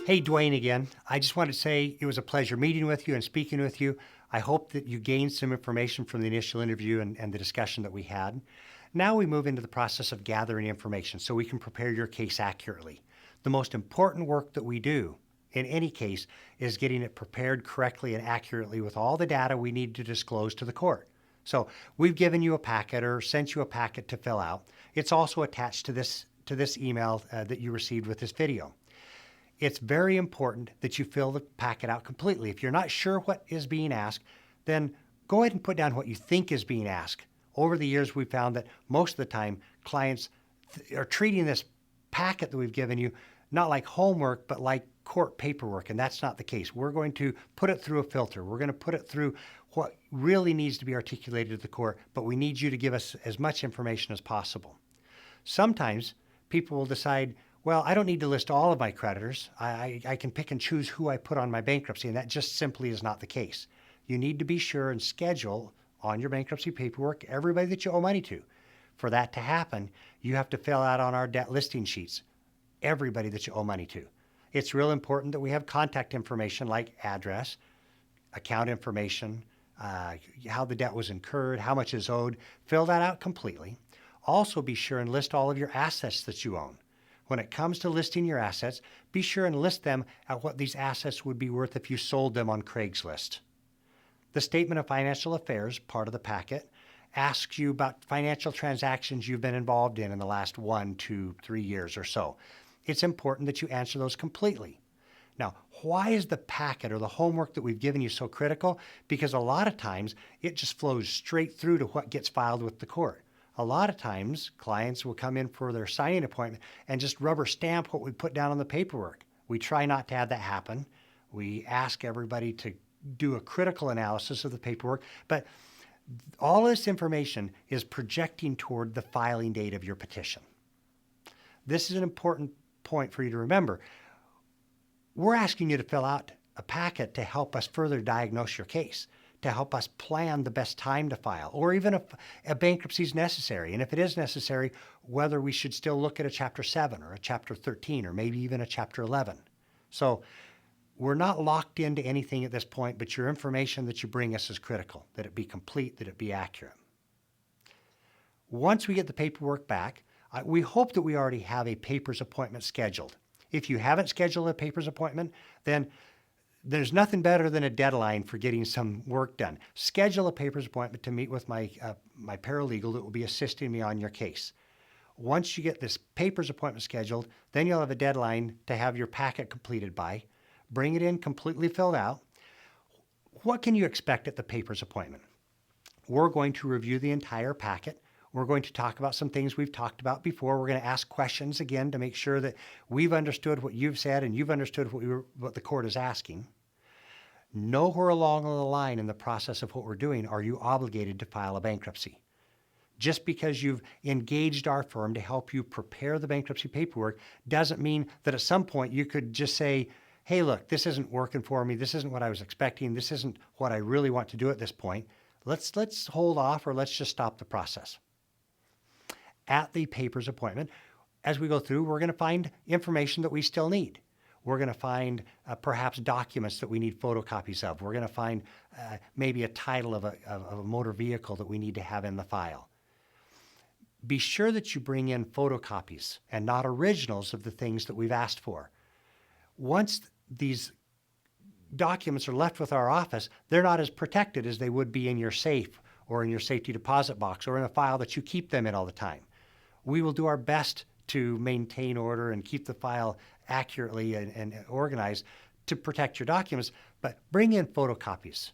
Hey, Dwayne again. I just wanted to say it was a pleasure meeting with you and speaking with you. I hope that you gained some information from the initial interview and the discussion that we had. Now we move into the process of gathering information so we can prepare your case accurately. The most important work that we do in any case is getting it prepared correctly and accurately with all the data we need to disclose to the court. So we've given you a packet or sent you a packet to fill out. It's also attached to this email that you received with this video. It's very important that you fill the packet out completely. If you're not sure what is being asked, then go ahead and put down what you think is being asked. Over the years, we've found that most of the time, clients are treating this packet that we've given you not like homework, but like court paperwork, and that's not the case. We're going to put it through a filter. We're going to put it through what really needs to be articulated to the court, but we need you to give us as much information as possible. Sometimes people will decide, well, I don't need to list all of my creditors. I can pick and choose who I put on my bankruptcy, and that just simply is not the case. You need to be sure and schedule on your bankruptcy paperwork everybody that you owe money to. For that to happen, you have to fill out on our debt listing sheets everybody that you owe money to. It's real important that we have contact information like address, account information, how the debt was incurred, how much is owed. Fill that out completely. Also be sure and list all of your assets that you own. When it comes to listing your assets, be sure and list them at what these assets would be worth if you sold them on Craigslist. The Statement of Financial Affairs, part of the packet, asks you about financial transactions you've been involved in the last 1, 2, 3 years or so. It's important that you answer those completely. Now, why is the packet or the homework that we've given you so critical? Because a lot of times it just flows straight through to what gets filed with the court. A lot of times, clients will come in for their signing appointment and just rubber stamp what we put down on the paperwork. We try not to have that happen. We ask everybody to do a critical analysis of the paperwork, but all this information is projecting toward the filing date of your petition. This is an important point for you to remember. We're asking you to fill out a packet to help us further diagnose your case, to help us plan the best time to file, or even if a bankruptcy is necessary. And if it is necessary, whether we should still look at a Chapter 7 or a Chapter 13 or maybe even a Chapter 11. So we're not locked into anything at this point, but your information that you bring us is critical, that it be complete, that it be accurate. Once we get the paperwork back, we hope that we already have a papers appointment scheduled. If you haven't scheduled a papers appointment, then there's nothing better than a deadline for getting some work done. Schedule a papers appointment to meet with my paralegal that will be assisting me on your case. Once you get this papers appointment scheduled, then you'll have a deadline to have your packet completed by. Bring it in completely filled out. What can you expect at the papers appointment? We're going to review the entire packet. We're going to talk about some things we've talked about before. We're going to ask questions again to make sure that we've understood what you've said and you've understood what the court is asking. Nowhere along the line in the process of what we're doing are you obligated to file a bankruptcy. Just because you've engaged our firm to help you prepare the bankruptcy paperwork doesn't mean that at some point you could just say, hey, look, this isn't working for me. This isn't what I was expecting. This isn't what I really want to do at this point. Let's hold off, or let's just stop the process. At the papers appointment, as we go through, we're going to find information that we still need. We're going to find perhaps documents that we need photocopies of. We're going to find maybe a title of a motor vehicle that we need to have in the file. Be sure that you bring in photocopies and not originals of the things that we've asked for. Once these documents are left with our office, they're not as protected as they would be in your safe or in your safety deposit box or in a file that you keep them in all the time. We will do our best to maintain order and keep the file accurately and organized to protect your documents, but bring in photocopies.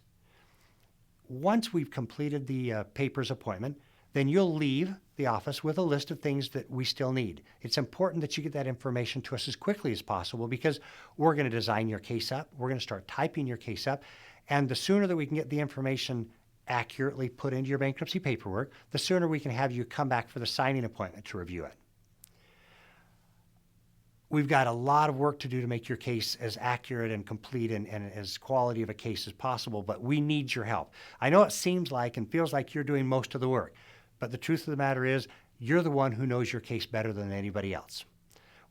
Once we've completed the papers appointment, then you'll leave the office with a list of things that we still need. It's important that you get that information to us as quickly as possible because we're going to design your case up. We're going to start typing your case up. And the sooner that we can get the information accurately put into your bankruptcy paperwork, the sooner we can have you come back for the signing appointment to review it. We've got a lot of work to do to make your case as accurate and complete and as quality of a case as possible, but we need your help. I know it seems like and feels like you're doing most of the work, but the truth of the matter is you're the one who knows your case better than anybody else.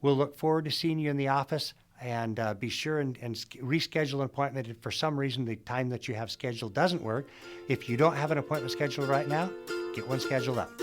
We'll look forward to seeing you in the office And be sure and reschedule an appointment if for some reason the time that you have scheduled doesn't work. If you don't have an appointment scheduled right now, get one scheduled up.